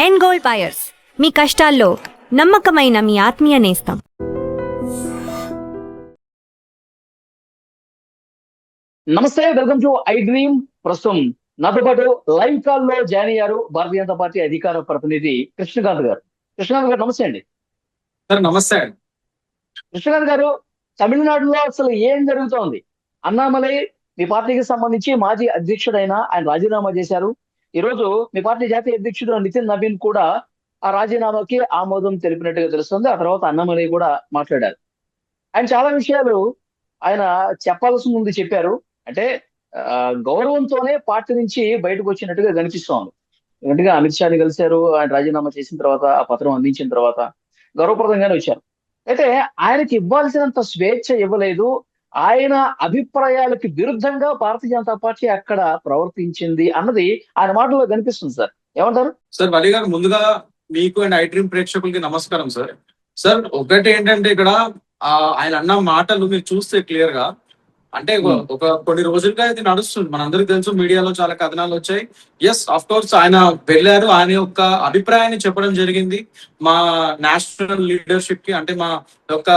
End gold buyers, మీ కష్టాల్లో నమ్మకమైన మీ ఆత్మీయ నేస్తం. నమస్తే, వెల్కమ్ టు ఐ డ్రీమ్. ప్రస్తుతం నాతో పాటు లైవ్ కాల్ లో జాయిన్ అయ్యారు భారతీయ జనతా పార్టీ అధికార ప్రతినిధి కృష్ణకాంత్ గారు. కృష్ణకాంత్ గారు నమస్తే అండి. సార్ నమస్తే అండి. కృష్ణకాంత్ గారు, తమిళనాడులో అసలు ఏం జరుగుతోంది? అన్నామలై మీ పార్టీకి సంబంధించి మాజీ అధ్యక్షుడైన ఆయన రాజీనామా చేశారు. ఈ రోజు మీ పార్టీ జాతీయ అధ్యక్షుడు నితిన్ నవీన్ కూడా ఆ రాజీనామాకి ఆమోదం తెలిపినట్టుగా తెలుస్తుంది. ఆ తర్వాత అన్నామలై కూడా మాట్లాడారు. ఆయన చాలా విషయాలు ఆయన చెప్పాల్సి ముందు చెప్పారు. అంటే గౌరవంతోనే పార్టీ నుంచి బయటకు వచ్చినట్టుగా కనిపిస్తోంది. ఎందుకంటే అమిత్ షాని కలిశారు. ఆయన రాజీనామా చేసిన తర్వాత, ఆ పత్రం అందించిన తర్వాత గౌరవప్రదంగానే వచ్చారు. అయితే ఆయనకి ఇవ్వాల్సినంత స్వేచ్ఛ ఇవ్వలేదు. ఆయన అభిప్రాయాలకు విరుద్ధంగా భారతీయ జనతా పార్టీ అక్కడ ప్రవర్తించింది అన్నది ఆయన మాటల్లో కనిపిస్తుంది. సార్ ఏమంటారు? సార్ వలి గారు, ముందుగా మీకు అండ్ ఐ డ్రీమ్ ప్రేక్షకులకి నమస్కారం సార్. సార్ ఒకటి ఏంటంటే ఇక్కడ ఆయన అన్న మాటలు మీరు చూస్తే క్లియర్ గా, అంటే ఒక కొన్ని రోజులుగా ఇది నడుస్తుంది. మనందరికి తెలుసు, మీడియాలో చాలా కథనాలు వచ్చాయి. ఎస్, ఆఫ్ కోర్స్ ఆయన వెళ్ళారు, ఆయన యొక్క అభిప్రాయాన్ని చెప్పడం జరిగింది మా నేషనల్ లీడర్షిప్ కి, అంటే మా యొక్క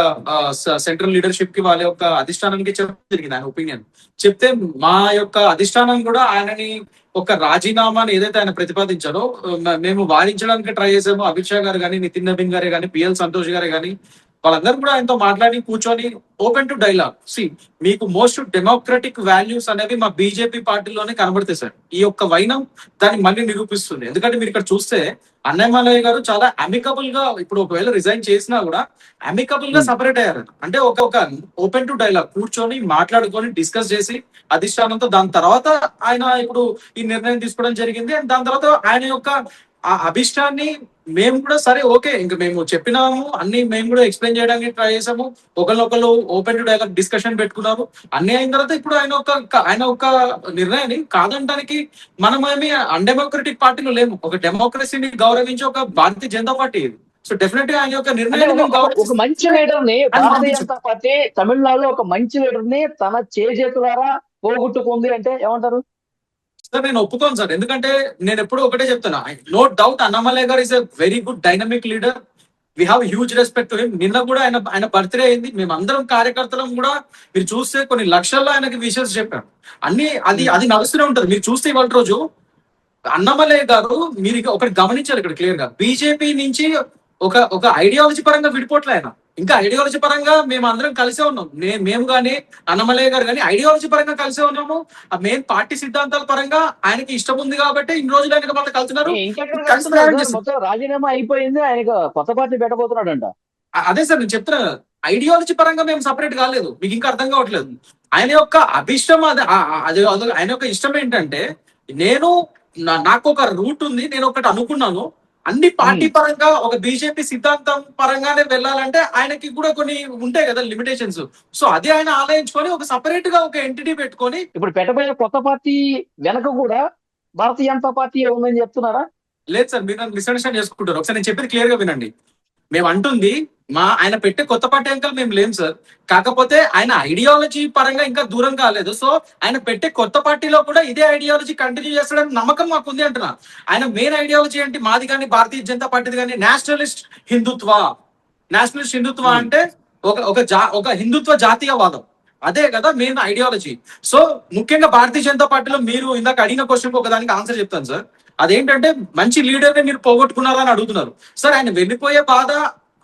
సెంట్రల్ లీడర్షిప్ కి, వాళ్ళ యొక్క అధిష్టానానికి చెప్పడం జరిగింది. ఆయన ఒపీనియన్ చెప్తే మా యొక్క అధిష్టానం కూడా ఆయనని ఒక రాజీనామాని ఏదైతే ఆయన ప్రతిపాదించారో మేము వారించడానికి ట్రై చేసాము. అమిత్ షా గారు కానీ, నితిన్ నవీన్ గారే కానీ, పిఎల్ సంతోష్ గారే కానీ, వాళ్ళందరూ కూడా ఆయనతో మాట్లాడి కూర్చొని ఓపెన్ టు డైలాగ్. మీకు మోస్ట్ డెమోక్రటిక్ వాల్యూస్ అనేవి మా బీజేపీ పార్టీలోనే కనబడతాయి సార్. ఈ యొక్క వైనం దాన్ని మళ్ళీ నిరూపిస్తుంది. ఎందుకంటే మీరు ఇక్కడ చూస్తే అన్నామలై గారు చాలా అమికబుల్ గా, ఇప్పుడు ఒకవేళ రిజైన్ చేసినా కూడా అమికబుల్ గా సపరేట్ అయ్యారు. అంటే ఒక ఓపెన్ టు డైలాగ్ కూర్చొని మాట్లాడుకొని డిస్కస్ చేసి అధిష్టానంతో, దాని తర్వాత ఆయన ఇప్పుడు ఈ నిర్ణయం తీసుకోవడం జరిగింది. అండ్ దాని తర్వాత ఆయన యొక్క ఆ అభిష్టాన్ని మేము కూడా సరే ఓకే, ఇంకా మేము చెప్పినాము అన్ని, మేము కూడా ఎక్స్ప్లెయిన్ చేయడానికి ట్రై చేసాము. ఒకళ్ళు ఓపెన్ టు డైలాగ్ డిస్కషన్ పెట్టుకున్నాము. అన్ని అయిన తర్వాత ఇప్పుడు ఆయన ఒక నిర్ణయాన్ని కాదంటానికి మనమేమి అన్డెమోక్రటిక్ పార్టీలో లేము. ఒక డెమోక్రసీని గౌరవించి ఒక భారతీయ జనతా పార్టీ ఇది. సో డెఫినెట్ గా ఆయన యొక్క నిర్ణయం ఒక మంచి లీడర్ ని భారతీయ జనతా పార్టీ తమిళనాడులో ఒక మంచి లీడర్ ని తన చేజేతులారా పోగొట్టుకుంది అంటే ఏమంటారు? సార్ నేను ఒప్పుకోను సార్. ఎందుకంటే నేను ఎప్పుడు ఒకటే చెప్తున్నా, నో డౌట్ అన్నామలై గారు is a very good dynamic leader. We have huge respect to him. నిన్న కూడా ఆయన బర్త్డే అయింది. మేమందరం కార్యకర్తలం కూడా మీరు చూస్తే కొన్ని లక్షల్లో ఆయనకి విషెస్ చెప్పాం. అన్ని అది నడుస్తూనే ఉంటది. మీరు చూస్తే ఇవాళ రోజు అన్నామలై గారు, మీరు ఒకటి గమనించాలి ఇక్కడ క్లియర్ గా, బీజేపీ నుంచి ఒక ఐడియాలజీ పరంగా విడిపోట్లే ఆయన. ఇంకా ఐడియాలజీ పరంగా మేము అందరం కలిసే ఉన్నాం. మేము కానీ అన్నమలై గారు కానీ ఐడియాలజీ పరంగా కలిసే ఉన్నాము. ఆ మెయిన్ పార్టీ సిద్ధాంతాల పరంగా ఆయనకి ఇష్టం ఉంది కాబట్టి ఇన్ని రోజులు ఆయన మళ్ళీ కలుతున్నారు. రాజీనామా అయిపోయింది, ఆయన కొత్త పార్టీ పెట్టబోతున్నాడంట. అదే సార్ నేను చెప్తున్నా, ఐడియాలజీ పరంగా మేము సపరేట్ కాలేదు. మీకు ఇంకా అర్థం కావట్లేదు. ఆయన యొక్క అభిష్టం అది ఆయన యొక్క ఇష్టం ఏంటంటే, నాకు ఒక రూట్ ఉంది, నేను ఒకటి అనుకున్నాను, అన్ని పార్టీ పరంగా ఒక బీజేపీ సిద్ధాంతం పరంగానే వెళ్ళాలంటే ఆయనకి కూడా కొన్ని ఉంటాయి కదా లిమిటేషన్స్. సో అది ఆయన ఆలోచించుకొని ఒక సపరేట్ గా ఒక ఎంటిటీ పెట్టుకొని ఇప్పుడు పెట్టబోయే కొత్త పార్టీ వెనక కూడా భారతీయ జనతా పార్టీ ఉందని చెప్తున్నారా? లేదు సార్, మీరు మిస్అండర్స్టాండ్ చేసుకుంటారు. ఒకసారి నేను చెప్పేది క్లియర్ గా వినండి. మేము అంటుంది, ఆయన పెట్టే కొత్త పార్టీ అంకల్ మేము లేం సార్. కాకపోతే ఆయన ఐడియాలజీ పరంగా ఇంకా దూరం కాలేదు. సో ఆయన పెట్టే కొత్త పార్టీలో కూడా ఇదే ఐడియాలజీ కంటిన్యూ చేస్తాడని నమ్మకం మాకు ఉంది అంటున్నా. ఆయన మెయిన్ ఐడియాలజీ ఏంటి? మాది కానీ భారతీయ జనతా పార్టీది కానీ నేషనలిస్ట్ హిందుత్వ. నేషనలిస్ట్ హిందుత్వ అంటే ఒక హిందుత్వ జాతీయవాదం. అదే కదా మెయిన్ ఐడియాలజీ. సో ముఖ్యంగా భారతీయ జనతా పార్టీలో మీరు ఇందాక అడిగిన క్వశ్చన్ ఒక దానికి ఆన్సర్ చెప్తాను సార్. అదేంటంటే, మంచి లీడర్ ని మీరు పోగొట్టుకున్నారా అని అడుగుతున్నారు సార్. ఆయన వెళ్ళిపోయే బాధ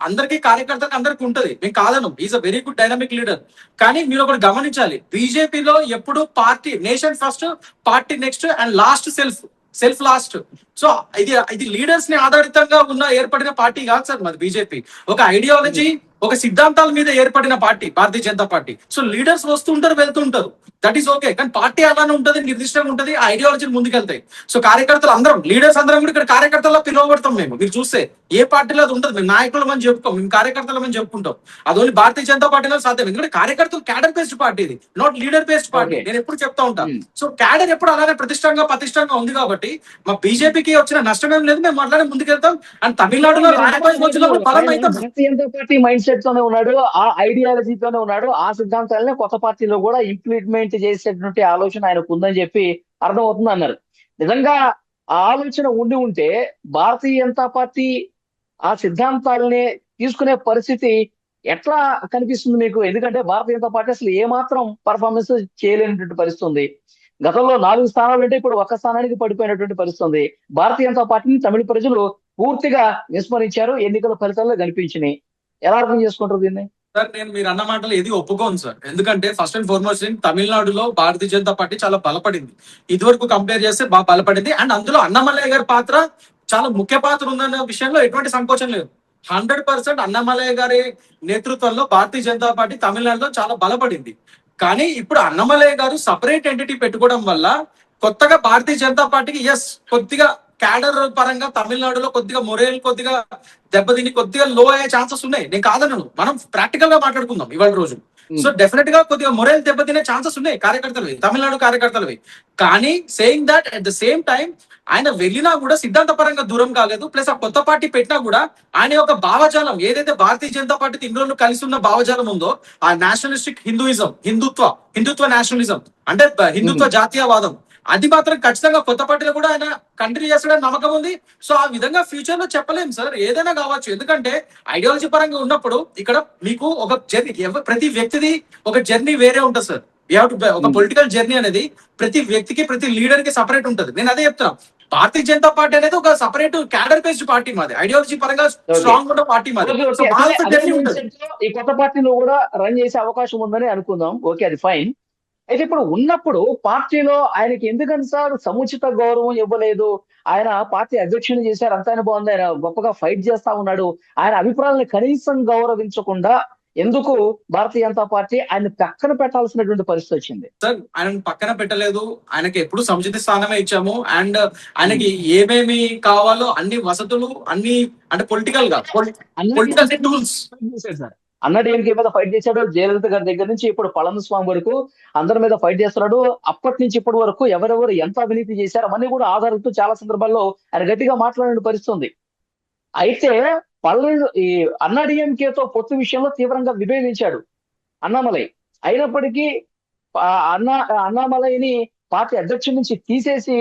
అందరికీ, కార్యకర్తలకు అందరికి ఉంటది, మేము కాదను. Is a very good dynamic leader. కానీ మీరు ఒకటి గమనించాలి, బీజేపీలో ఎప్పుడు party nation first, party next and last self last. So ఇది లీడర్స్ ని ఆధారితంగా ఏర్పడిన పార్టీ కాదు సార్ మాది బీజేపీ. ఒక ఐడియాలజీ, ఒక సిద్ధాంతాల మీద ఏర్పడిన party Bharatiya Janata party. So leaders వస్తుంటారు, వెళ్తుంటారు, దట్ ఈస్ ఓకే. కానీ పార్టీ అలానే ఉంటది, నిర్దిష్టంగా ఉంటది, ఆ ఐడియాలజీని ముందుకెళ్తాయి. సో కార్యకర్తలు అందరం, లీడర్స్ అందరం కూడా ఇక్కడ కార్యకర్తల్లో పిలువబడతాం మేము. మీరు చూస్తే ఏ పార్టీలో అది ఉంటుంది. మేము నాయకులు అని చెప్పుకోం, మేము కార్యకర్తలు చెప్పుకుంటాం. అది ఓన్లీ భారతీయ జనతా పార్టీలో సాధ్యం. ఎందుకంటే కార్యకర్తలు క్యాడర్ బేస్డ్ పార్టీ, ఇది నాట్ లీడర్ బేస్డ్ పార్టీ. నేను ఎప్పుడు చెప్తా ఉంటాను. సో క్యాడర్ ఎప్పుడు అలానే పతిష్టంగా ఉంది కాబట్టి మా బీజేపీకి వచ్చిన నష్టమేం లేదు. మేము అట్లానే ముందుకెళ్తాం. అండ్ తమిళనాడులో Bharatiya Janata party mind set తోనే ఉన్నాడు, ఆ ఐడియాలజీతోనే ఉన్నాడు, ఆ సిద్ధాంతాలనే కొత్త పార్టీలో కూడా ఇంప్లిమెంట్ చేసేటువంటి ఆలోచన ఆయనకు ఉందని చెప్పి అర్థమవుతుంది అన్నారు. నిజంగా ఆ ఆలోచన ఉండి ఉంటే భారతీయ జనతా పార్టీ ఆ సిద్ధాంతాలని తీసుకునే పరిస్థితి ఎట్లా కనిపిస్తుంది మీకు? ఎందుకంటే భారతీయ జనతా పార్టీ అసలు ఏమాత్రం పర్ఫార్మెన్స్ చేయలేనటువంటి పరిస్థితి ఉంది. గతంలో 4 స్థానాలు అంటే ఇప్పుడు ఒక్క స్థానానికి పడిపోయినటువంటి పరిస్థితి ఉంది. భారతీయ జనతా పార్టీని తమిళ ప్రజలు పూర్తిగా విస్మరించారు. ఎన్నికల ఫలితాల్లో కనిపించినాయి. ఎలా అర్థం చేసుకుంటారు దీన్ని? సార్ నేను మీరు అన్న మాటలు ఏది ఒప్పుకోను సార్. ఎందుకంటే ఫస్ట్ అండ్ ఫార్మోస్ట్ తమిళనాడులో భారతీయ జనతా పార్టీ చాలా బలపడింది. ఇదివరకు కంపేర్ చేస్తే బాగా బలపడింది. అండ్ అందులో అన్నమలయ్య గారి పాత్ర చాలా ముఖ్య పాత్ర ఉందన్న విషయంలో ఎటువంటి సంకోచం లేదు. 100% అన్నమలయ్య గారి నేతృత్వంలో భారతీయ జనతా పార్టీ తమిళనాడులో చాలా బలపడింది. కానీ ఇప్పుడు అన్నమలయ్య గారు సపరేట్ ఎంటిటీ పెట్టుకోవడం వల్ల కొత్తగా భారతీయ జనతా పార్టీకి కొద్దిగా క్యాడర్ పరంగా తమిళనాడులో కొద్దిగా మొరేల్ కొద్దిగా దెబ్బతిని కొద్దిగా లో అయ్యే ఛాన్సెస్ ఉన్నాయి. నేను కాదన్నాను, మనం ప్రాక్టికల్ గా మాట్లాడుకుందాం ఇవాళ రోజు. సో డెఫినెట్ గా కొద్దిగా మొరేల్ దెబ్బతినే ఛాన్సెస్ ఉన్నాయి కార్యకర్తలవి, తమిళనాడు కార్యకర్తలవి. కానీ saying that at the same time ఆయన వెళ్ళినా కూడా సిద్ధాంత పరంగా దూరం కాలేదు. ప్లస్ ఆ కొత్త పార్టీ పెట్టినా కూడా ఆయన యొక్క భావజాలం ఏదైతే భారతీయ జనతా పార్టీ ఇన్ని రోజులు కలిసి ఉన్న భావజాలం ఉందో, ఆ నేషనలిస్టిక్ హిందూయిజం, హిందుత్వ నేషనలిజం అంటే హిందుత్వ జాతీయవాదం, అది మాత్రం ఖచ్చితంగా కొత్త పార్టీలో కూడా ఆయన కంటిన్యూ చేస్తాడని నమ్మకం ఉంది. సో ఆ విధంగా ఫ్యూచర్ లో చెప్పలేం సార్, ఏదైనా కావచ్చు. ఎందుకంటే ఐడియాలజీ పరంగా ఉన్నప్పుడు ఇక్కడ మీకు ఒక జర్నీ, ప్రతి వ్యక్తిది ఒక జర్నీ వేరే ఉంటుంది సార్. ఒక పొలిటికల్ జర్నీ అనేది ప్రతి వ్యక్తికి ప్రతి లీడర్ కి సపరేట్ ఉంటుంది. నేను అదే చెప్తున్నా, భారతీయ జనతా పార్టీ అనేది ఒక సపరేట్ క్యాడర్ బేస్డ్ పార్టీ మాది, ఐడియాలజీ పరంగా స్ట్రాంగ్ ఉన్న పార్టీ మాది. జర్నీ ఉంటుంది. ఈ కొత్త పార్టీలో కూడా రన్ చేసే అవకాశం ఉందని అనుకుందాం. ఓకే, అది ఫైన్. అయితే ఇప్పుడు ఉన్నప్పుడు పార్టీలో ఆయనకి ఎందుకని సార్ సముచిత గౌరవం ఇవ్వలేదు? ఆయన పార్టీ అధ్యక్షుని చేశారు, అంతా ఆయన బాగుంది, ఆయన గొప్పగా ఫైట్ చేస్తా ఉన్నాడు. ఆయన అభిప్రాయాలను కనీసం గౌరవించకుండా ఎందుకు భారతీయ జనతా పార్టీ ఆయన పక్కన పెట్టాల్సినటువంటి పరిస్థితి వచ్చింది? సార్ ఆయన పక్కన పెట్టలేదు, ఆయనకి ఎప్పుడు సముచిత స్థానమే ఇచ్చాము. అండ్ ఆయనకి ఏమేమి కావాలో అన్ని వసతులు, అన్ని అంటే పొలిటికల్ గా పొలిటికల్ టూల్స్ అన్నడీఎంకే మీద ఫైట్ చేశాడు. జయలలిత గారి దగ్గర నుంచి ఇప్పుడు పళనిస్వామి వరకు అందరి మీద ఫైట్ చేస్తున్నాడు. అప్పటి నుంచి ఇప్పటి వరకు ఎవరెవరు ఎంత అవినీతి చేశారు అవన్నీ కూడా ఆధారంతో చాలా సందర్భాల్లో ఆయన గట్టిగా మాట్లాడిన పరిస్థితి. అయితే ఈ అన్నాడీఎంకేతో పొత్తు విషయంలో తీవ్రంగా విభేదించాడు అన్నామలై. అయినప్పటికీ అన్నామలైని పార్టీ అధ్యక్షుడి నుంచి తీసేసి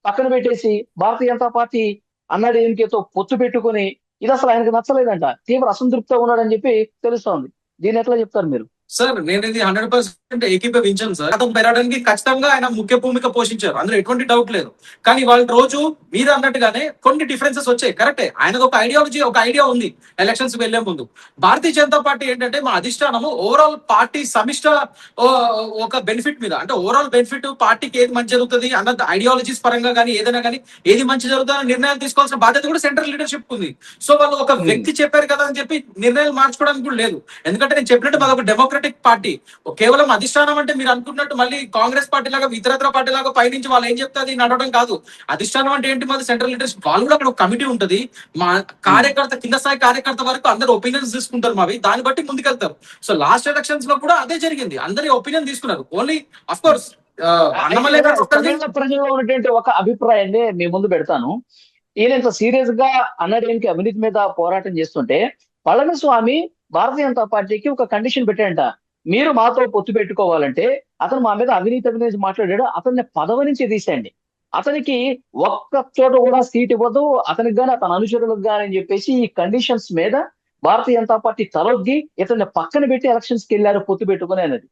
పక్కన పెట్టేసి భారతీయ జనతా పార్టీ అన్నాడీఎంకేతో పొత్తు పెట్టుకుని, ఇది అసలు ఆయనకు నచ్చలేదంట, తీవ్ర అసంతృప్తితో ఉన్నాడని చెప్పి తెలుస్తోంది. దీన్ని ఎట్లా చెప్తారు మీరు? సార్ నేను ఇది 100% ఏకీభవించాను సార్. అతను పెరగడానికి ఖచ్చితంగా ఆయన ముఖ్య భూమిక పోషించారు, అందులో ఎటువంటి డౌట్ లేదు. కానీ వాళ్ళ రోజు మీరు అన్నట్టుగానే కొన్ని డిఫరెన్సెస్ వచ్చాయి, కరెక్టే. ఆయనకు ఒక ఐడియాలజీ, ఒక ఐడియా ఉంది ఎలక్షన్స్ వెళ్లే ముందు. భారతీయ జనతా పార్టీ ఏంటంటే మా అధిష్టానము ఓవరాల్ పార్టీ సమిష్ట ఒక బెనిఫిట్ మీద, అంటే ఓవరాల్ బెనిఫిట్ పార్టీకి ఏది మంచి జరుగుతుంది అన్న ఐడియాలజీస్ పరంగా కానీ ఏదైనా కానీ ఏది మంచి జరుగుతుందని నిర్ణయాలు తీసుకోవాల్సిన బాధ్యత కూడా సెంట్రల్ లీడర్షిప్ ఉంది. సో వాళ్ళు ఒక వ్యక్తి చెప్పారు కదా అని చెప్పి నిర్ణయాలు మార్చుకోవడానికి కూడా లేదు. ఎందుకంటే నేను చెప్పినట్టు మాది ఒక డెమోక్రటిక్ పార్టీ. కేవలం అధిష్టానం అంటే మీరు అనుకున్నట్టు మళ్ళీ కాంగ్రెస్ పార్టీ లాగా ఇతరత్ర పార్టీ లాగా పైనుంచి వాళ్ళు ఏం చెప్తే అది నడవడం కాదు. అధిష్టానం అంటే ఏంటి, మాది సెంట్రల్ లీడర్షిప్. వాళ్ళు కూడా అక్కడ ఒక కమిటీ ఉంటది, మా కార్యకర్త కింద స్థాయి కార్యకర్త వరకు అందరు ఒపీనియన్స్ తీసుకుంటారు మావి, దాన్ని బట్టి ముందుకెళ్తారు. సో లాస్ట్ ఎలక్షన్స్ లో కూడా అదే జరిగింది, అందరి ఒపీనియన్ తీసుకున్నారు. ఓన్లీ అఫ్ కోర్స్ ప్రజల్లో ఉన్నటువంటి ఒక అభిప్రాయాన్ని మీ ముందు పెడతాను. ఈయన ఇంత సీరియస్ గా అన్నాడీఎంకే అవినీతి మీద పోరాటం చేస్తుంటే పళనిస్వామి భారతీయ జనతా పార్టీకి ఒక కండిషన్ పెట్టాడంట, మీరు మాతో పొత్తు పెట్టుకోవాలంటే అతను మా మీద అవినీతి మాట్లాడాడు, అతన్ని పదవి నుంచి తీసేయండి, అతనికి ఒక్క చోట కూడా సీట్ ఇవ్వదు, అతనికి గానీ అతని అనుచరులకు గానీ అని చెప్పేసి ఈ కండిషన్స్ మీద భారతీయ జనతా పార్టీ తలొగ్గి ఇతన్ని పక్కన పెట్టి ఎలక్షన్స్ కి వెళ్ళారు పొత్తు పెట్టుకుని అనేది.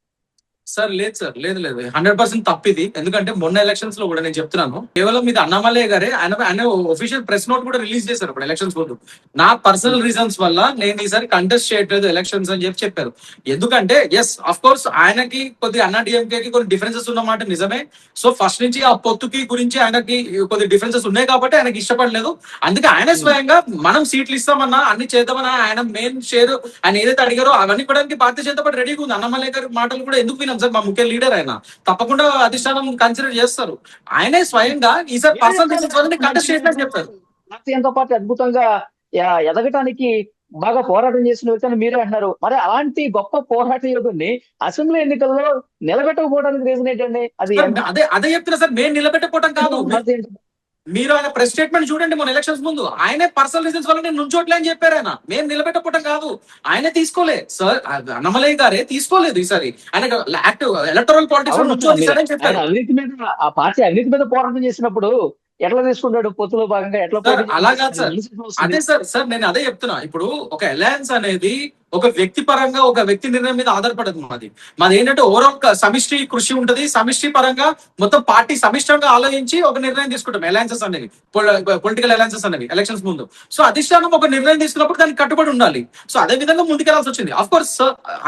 సార్ లేదు సార్, లేదు 100% తప్పిది. ఎందుకంటే మొన్న ఎలక్షన్స్ లో కూడా నేను చెప్తున్నాను, కేవలం ఇది అన్నామలయ్య గారే ఆయన ఒఫీషియల్ ప్రెస్ నోట్ కూడా రిలీజ్ చేశారు ఇప్పుడు ఎలక్షన్స్ ముందు. నా పర్సనల్ రీజన్స్ వల్ల నేను ఈసారి కంటెస్ట్ చేయట్లేదు ఎలక్షన్స్ అని చెప్పారు. ఎందుకంటే ఎస్ అఫ్ కోర్స్ ఆయనకి కొద్దిగా అన్నాడీఎంకేకి కొన్ని డిఫరెన్సెస్ ఉన్నమాట నిజమే. సో ఫస్ట్ నుంచి ఆ పొత్తుకి గురించి ఆయనకి కొద్ది డిఫరెన్సెస్ ఉన్నాయి కాబట్టి ఆయనకి ఇష్టపడలేదు. అందుకే ఆయన స్వయంగా మనం సీట్లు ఇస్తామన్నా అన్ని చేద్దామన్నా ఆయన మెయిన్ షేర్ ఆయన ఏదైతే అడిగారో అవన్నీ కూడా భారతీయ జనతా పార్టీ రెడీగా ఉంది. అన్నామలయ్య గారి మాటలు కూడా ఎందుకు సార్, మా ముఖ్య లీడర్ ఆయన తప్పకుండా అధిష్టానం కన్సిడర్ చేస్తారు. ఆయనే స్వయంగా ఈసారి పర్సనల్ కంటెస్ట్ చేసినట్టు చెప్పారు. భారతీయ జనతా పార్టీ అద్భుతంగా ఎదగటానికి బాగా పోరాటం చేసిన వ్యక్తి అని మీరే అంటున్నారు. మరి అలాంటి గొప్ప పోరాట యోధుడిని అసెంబ్లీ ఎన్నికల్లో నిలబెట్టకపోవడానికి రీజన్ ఏంటండి? అది అదే చెప్తున్నా సార్, మేము నిలబెట్టకపోవడం కాదు. మీరు ఆయన ప్రెస్ స్టేట్మెంట్ చూడండి మొన్న ఎలక్షన్స్ ముందు, ఆయనే పర్సనల్ రీజన్స్ వల్ల నేను నుంచోట్లే అని చెప్పారు. ఆయన మేము నిలబెట్టకపోవడం కాదు, ఆయనే తీసుకోలే సార్, అన్నమలయ్య గారే తీసుకోలేదు ఈసారి. ఆయన యాక్టివ్ ఎలక్టరల్ పాలిటిక్స్ అవినీతి మీద ఆ పార్టీ అవినీతి మీద పోరాటం చేసినప్పుడు ఎట్లా తీసుకుంటాడు పొత్తులో భాగంగా ఎట్లా సార్ పోటీ అలా కాదు సార్. వస్తుంది? అదే సార్ నేను అదే చెప్తున్నా. ఇప్పుడు ఒక అలయన్స్ అనేది ఒక వ్యక్తి పరంగా ఒక వ్యక్తి నిర్ణయం మీద ఆధారపడదు. మాది ఏంటంటే ఓవరాల్ సమిష్టి కృషి ఉంటది. సమిష్టి పరంగా మొత్తం పార్టీ సమిష్టంగా ఆలోచించి ఒక నిర్ణయం తీసుకుంటాం. అలయన్సెస్ అనేవి, పొలిటికల్ అలయన్సెస్ అనేవి ఎలక్షన్స్ ముందు. సో అధిష్టానం ఒక నిర్ణయం తీసుకున్నప్పుడు దానికి కట్టుబడి ఉండాలి. సో అదే విధంగా ముందుకెళ్లాల్సి వచ్చింది. ఆఫ్ కోర్స్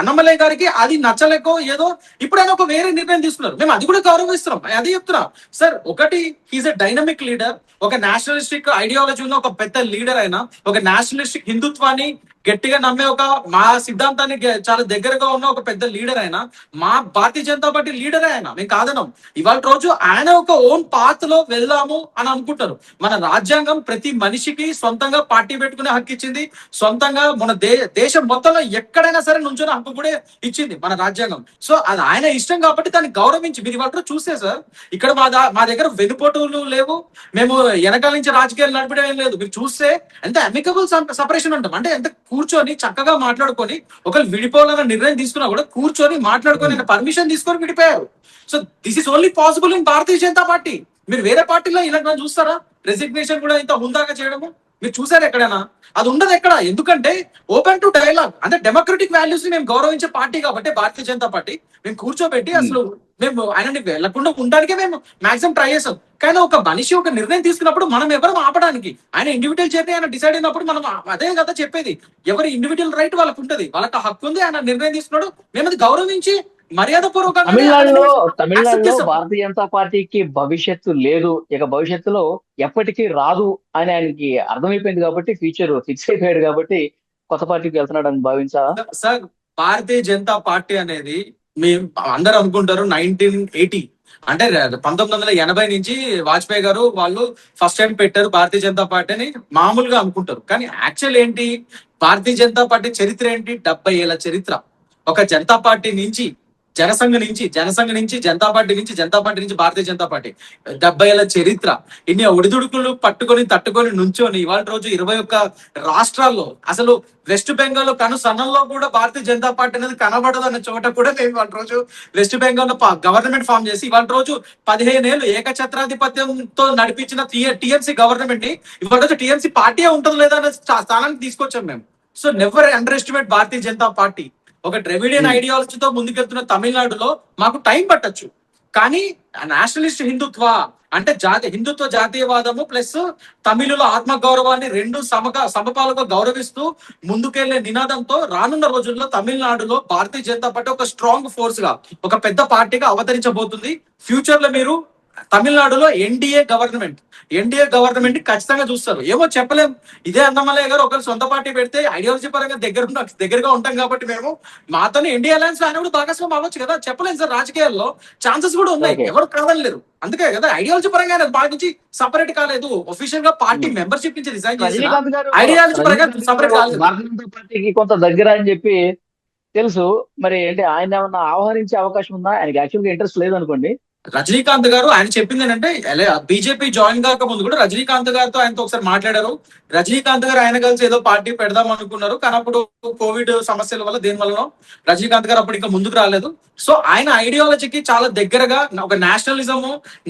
అన్నమలై గారికి అది నచ్చలేకో ఏదో ఇప్పుడు ఆయన ఒక వేరే నిర్ణయం తీసుకున్నారు. మేము అది కూడా గౌరవిస్తున్నాం. అదే చెప్తున్నా సార్. ఒకటి, హీఈస్ ఎ డైనమిక్ లీడర్. ఒక నేషనలిస్టిక్ ఐడియాలజీ ఉన్న ఒక పెద్ద లీడర్ అయినా, ఒక నేషనలిస్టిక్ హిందుత్వాన్ని గట్టిగా నమ్మే ఒక మా సిద్ధాంతానికి చాలా దగ్గరగా ఉన్న ఒక పెద్ద లీడర్ అయినా, మా భారతీయ జనతా పార్టీ లీడర్ అయినా మేము కాదనం. ఇవాళ రోజు ఆయన ఒక ఓన్ పాత్ లో వెళ్దాము అని అనుకుంటారు. మన రాజ్యాంగం ప్రతి మనిషికి సొంతంగా పార్టీ పెట్టుకునే హక్కు ఇచ్చింది. సొంతంగా మన దేశం మొత్తంలో ఎక్కడైనా సరే నుంచునే హక్కు కూడా ఇచ్చింది మన రాజ్యాంగం. సో అది ఆయన ఇష్టం కాబట్టి దాన్ని గౌరవించి మీరు ఇవాళ చూస్తే సార్, ఇక్కడ మా దగ్గర వెనుపోటులు లేవు. మేము వెనకాల నుంచి రాజకీయాలు నడపడం ఏం లేదు. మీరు చూస్తే ఎంత అమికబుల్ సపరేషన్ అంటాం. అంటే ఎంత కూర్చొని చక్కగా మాట్లాడుకొని, ఒకరు విడిపోవాలన్న నిర్ణయం తీసుకున్నా కూడా కూర్చొని మాట్లాడుకొని పర్మిషన్ తీసుకొని విడిపోయారు. So this is only possible in Bharatiya Janata party. మీరు వేరే పార్టీలో ఇలా చూస్తారా? రెసిగ్నేషన్ కూడా ఇంత హుందాగా చేయడము మీరు చూసారు ఎక్కడైనా? అది ఉండదు ఎక్కడ. ఎందుకంటే ఓపెన్ టు డైలాగ్, అంటే డెమోక్రటిక్ వాల్యూస్ ని మేము గౌరవించే పార్టీ కాబట్టి భారతీయ జనతా పార్టీ మేము కూర్చోబెట్టి అసలు మేము ఆయనని వెళ్లకుండా ఉండడానికే మేము మాక్సిమం ట్రై చేస్తాం. కానీ ఒక మనిషి ఒక నిర్ణయం తీసుకున్నప్పుడు మనం ఎవరు ఆపడానికి? ఆయన ఇండివిజువల్ జర్నీ ఆయన డిసైడ్ అయినప్పుడు మనం అదే కదా చెప్పేది. ఎవరి ఇండివిజువల్ రైట్ వాళ్ళకు ఉంటది, వాళ్ళకి హక్కు ఉంది. ఆయన నిర్ణయం తీసుకున్నాడు, మేము అది గౌరవించి మర్యాద పూర్వకంగా. తమిళనాడులో భారతీయ జనతా పార్టీకి భవిష్యత్తు లేదు, ఇక భవిష్యత్తులో ఎప్పటికీ రాదు అని ఆయనకి అర్థమైపోయింది కాబట్టి, ఫ్యూచర్ ఫిక్స్ అయిపోయాడు కాబట్టి కొత్త పార్టీకి వెళ్తున్నాడు అని భావించా సార్. భారతీయ జనతా పార్టీ అనేది మేము అందరూ అనుకుంటారు 1980 అంటే 1980 నుంచి వాజ్పేయి గారు వాళ్ళు ఫస్ట్ టైం పెట్టారు భారతీయ జనతా పార్టీని మామూలుగా అనుకుంటారు. కానీ యాక్చువల్ ఏంటి, భారతీయ జనతా పార్టీ చరిత్ర ఏంటి? 70 ఏళ్ల చరిత్ర. ఒక జనతా పార్టీ నుంచి జనసంఘ నుంచి జనతా పార్టీ నుంచి భారతీయ జనతా పార్టీ 70 ఏళ్ల చరిత్ర. ఇన్ని ఒడిదుడుకులు తట్టుకొని నుంచొని ఇవాళ రోజు 21 రాష్ట్రాల్లో, అసలు వెస్ట్ బెంగాల్ కను సన్నంలో కూడా భారతీయ జనతా పార్టీ అనేది కనబడదు అన్న చోట కూడా మేము ఇవాళ రోజు వెస్ట్ బెంగాల్ లో గవర్నమెంట్ ఫామ్ చేసి ఇవాళ రోజు 15 ఏళ్ళు ఏకఛత్రాధిపత్యంతో నడిపించిన టీఎంసీ గవర్నమెంట్ ని ఇవాళ రోజు టీఎంసీ పార్టీ ఉంటుందో లేదా అనే స్థానానికి తీసుకొచ్చాం మేము. So never under estimate Bharatiya Janata party. ఒక ద్రవిడియన్ ఐడియాలజీతో ముందుకెళ్తున్న తమిళనాడులో మాకు టైం పట్టొచ్చు, కానీ నేషనలిస్ట్ హిందుత్వ అంటే హిందుత్వ జాతీయవాదము ప్లస్ తమిళుల ఆత్మగౌరవాన్ని రెండు సమపాలుగా గౌరవిస్తూ ముందుకెళ్లే నినాదంతో రానున్న రోజుల్లో తమిళనాడులో భారతీయ జనతా పార్టీ ఒక స్ట్రాంగ్ ఫోర్స్ గా, ఒక పెద్ద పార్టీగా అవతరించబోతుంది. ఫ్యూచర్ లో మీరు తమిళనాడులో ఎన్డీఏ గవర్నమెంట్ ఖచ్చితంగా చూస్తారు. ఏమో చెప్పలేం. ఇదే అన్నమలయ్య గారు ఒకరు సొంత పార్టీ పెడితే ఐడియాలజీ పరంగా దగ్గరగా ఉంటాం కాబట్టి మేము మాతోనే ఎన్డీఏ అలయన్స్ ఆయన కూడా భాగస్వామి అవ్వచ్చు కదా. చెప్పలేం సార్. రాజకీయాల్లో ఛాన్సెస్ కూడా ఉన్నాయి, ఎవరు కాదనలేరు. అందుకే కదా ఐడియాలజీ పరంగా ఆయన బాగా నుంచి సపరేట్ కాలేదు. ఒఫీషియల్ గా పార్టీ మెంబర్షిప్ నుంచి రిజైన్ చేసి ఐడియాలజీ పరంగా సపరేట్ కాలేదు. భారతీయ జనతా పార్టీకి కొంత దగ్గర అని చెప్పి తెలుసు. మరి అంటే ఆయన ఏమన్నా ఆహ్వానించే అవకాశం ఉందా? ఆయనకి యాక్చువల్గా ఇంట్రెస్ట్ లేదు అనుకోండి. రజనీకాంత్ గారు ఆయన చెప్పింది ఏంటంటే, బీజేపీ జాయిన్ కాక ముందు కూడా రజనీకాంత్ గారితో ఆయనతో ఒకసారి మాట్లాడారు. రజనీకాంత్ గారు ఆయన కలిసి ఏదో పార్టీ పెడదాం అనుకున్నారు, కానీ అప్పుడు కోవిడ్ సమస్యల వల్ల దేని వల్ల రజనీకాంత్ గారు అప్పుడు ఇంకా ముందుకు రాలేదు. సో ఆయన ఐడియాలజీకి చాలా దగ్గరగా ఒక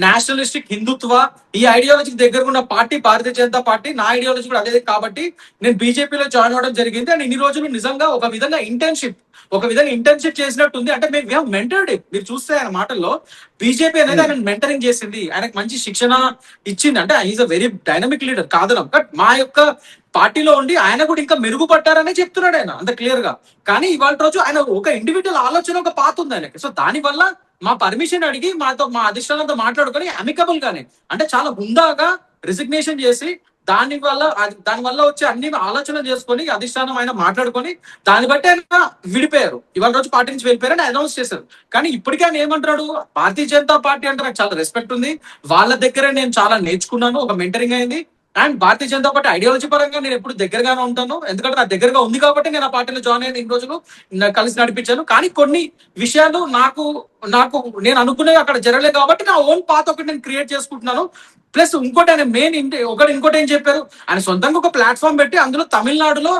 నేషనలిస్టిక్ హిందుత్వ ఈ ఐడియాలజీకి దగ్గరగా ఉన్న పార్టీ భారతీయ జనతా పార్టీ. నా ఐడియాలజీ కూడా అదే కాబట్టి నేను బీజేపీలో జాయిన్ అవ్వడం జరిగింది. అండ్ ఇన్ని రోజులు నిజంగా ఒక విధంగా ఇంటర్న్షిప్ చేసినట్టుంది. అంటే మేము మెంటర్డ్. మీరు చూస్తే ఆయన మాటల్లో బీజేపీ అనేది ఆయన మెంటరింగ్ చేసింది, ఆయనకు మంచి శిక్షణ ఇచ్చింది. అంటే is a very dynamic leader కాదనం. బట్ మా యొక్క పార్టీలో ఉండి ఆయన కూడా ఇంకా మెరుగుపడ్డారనే చెప్తున్నాడు ఆయన అంత క్లియర్ గా. కానీ ఇవాళ రోజు ఆయన ఒక ఇండివిజువల్ ఆలోచన ఒక పాత ఉంది ఆయనకి. సో దాని వల్ల మా పర్మిషన్ అడిగి మా అధిష్టానంతో మాట్లాడుకొని అమికబుల్ గానే, అంటే చాలా హుందాగా రిజిగ్నేషన్ చేసి దాని వల్ల వచ్చే అన్ని ఆలోచన చేసుకొని అధిష్టానం ఆయన మాట్లాడుకొని దాన్ని బట్టి ఆయన విడిపోయారు. ఇవాళ రోజు పార్టీ నుంచి వెళ్ళిపోయారని అనౌన్స్ చేశారు. కానీ ఇప్పటికే ఆయన ఏమంటున్నాడు, భారతీయ జనతా పార్టీ అంటే నాకు చాలా రెస్పెక్ట్ ఉంది, వాళ్ళ దగ్గరే నేను చాలా నేర్చుకున్నాను, ఒక మెంటరింగ్ అయింది. And Bharatiya Janata party ideology పరంగా నేను ఎప్పుడు దగ్గరగానే ఉంటాను, ఎందుకంటే నా దగ్గరగా ఉంది కాబట్టి నేను ఆ పార్టీలో జాయిన్ అయిన ఇన్ని రోజులు కలిసి నడిపించాను. కానీ కొన్ని విషయాలు నాకు నేను అనుకునేవి అక్కడ జరగలేదు కాబట్టి నా ఓన్ పాత్ ఒకటి నేను క్రియేట్ చేసుకుంటున్నాను. ప్లస్ ఇంకోటి ఆయన ఇంకోటి ఏం చెప్పారు, ఆయన సొంతంగా ఒక ప్లాట్ఫామ్ పెట్టి అందులో తమిళనాడులో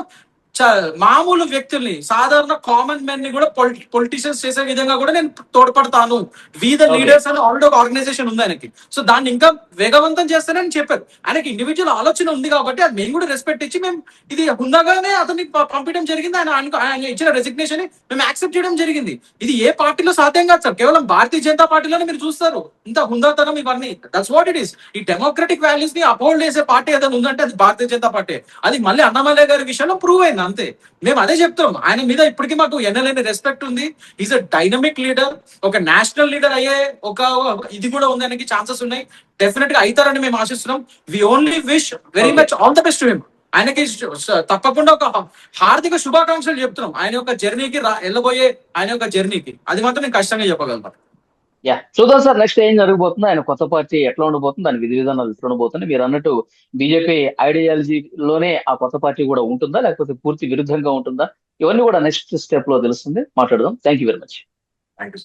మామూలు వ్యక్తుల్ని, సాధారణ కామన్ మెన్ ని కూడా పొలిటీషియన్స్ చేసే విధంగా కూడా నేను తోడ్పడతాను. We the Okay. లీడర్స్ అని ఆల్రెడీ ఒక ఆర్గనైజేషన్ ఉంది ఆయనకి. సో దాన్ని ఇంకా వేగవంతం చేస్తానని చెప్పారు. ఆయనకి ఇండివిజువల్ ఆలోచన ఉంది కాబట్టి అది మేము కూడా రెస్పెక్ట్ ఇచ్చి మేము ఇది హుందాగానే అతన్ని పంపించడం జరిగింది. ఆయన ఇచ్చిన రెసిగ్నేషన్ ని మేము యాక్సెప్ట్ చేయడం జరిగింది. ఇది ఏ పార్టీలో సాధ్యం కాదు సార్, కేవలం భారతీయ జనతా పార్టీలోనే మీరు చూస్తారు ఇంత హుందాతనం ఇవన్నీ. That's what it is. ఈ డెమోక్రటిక్ వాల్యూస్ ని అపోల్డ్ చేసే పార్టీ ఏదైనా ఉందంటే అది భారతీయ జనతా పార్టీ. అది మళ్ళీ అన్నమలై గారి విషయంలో ప్రూవ్ అయింది అంతే. మేము అదే చెప్తాం, ఆయన మీద ఇప్పటికీ మాకు ఎన్నలేని రెస్పెక్ట్ ఉంది. ఈజ్ అ డైనమిక్ లీడర్, ఒక నేషనల్ లీడర్ అయ్యే ఒక ఇది కూడా ఉంది, ఆయనకి ఛాన్సెస్ ఉన్నాయి. డెఫినెట్ గా అవుతారని మేము ఆశిస్తున్నాం. We only wish very much all the best to him. ఆయనకి తప్పకుండా ఒక హార్దిక శుభాకాంక్షలు చెప్తున్నాం ఆయన యొక్క జర్నీకి, వెళ్ళబోయే ఆయన యొక్క జర్నీకి. అది మాత్రం నేను ఖచ్చితంగా చెప్పగలుగుతాను. యా, చూద్దాం సార్ నెక్స్ట్ ఏం జరగబోతుంది, ఆయన కొత్త పార్టీ ఎట్లా ఉండబోతుంది, దాని విధి విధానాలు ఎట్లా ఉండబోతుంది. మీరు అన్నట్టు బీజేపీ ఐడియాలజీలోనే ఆ కొత్త పార్టీ కూడా ఉంటుందా, లేకపోతే పూర్తి విరుద్ధంగా ఉంటుందా, ఇవన్నీ కూడా నెక్స్ట్ స్టెప్ లో తెలుస్తుంది. మాట్లాడదాం. Thank you very much. Thank you.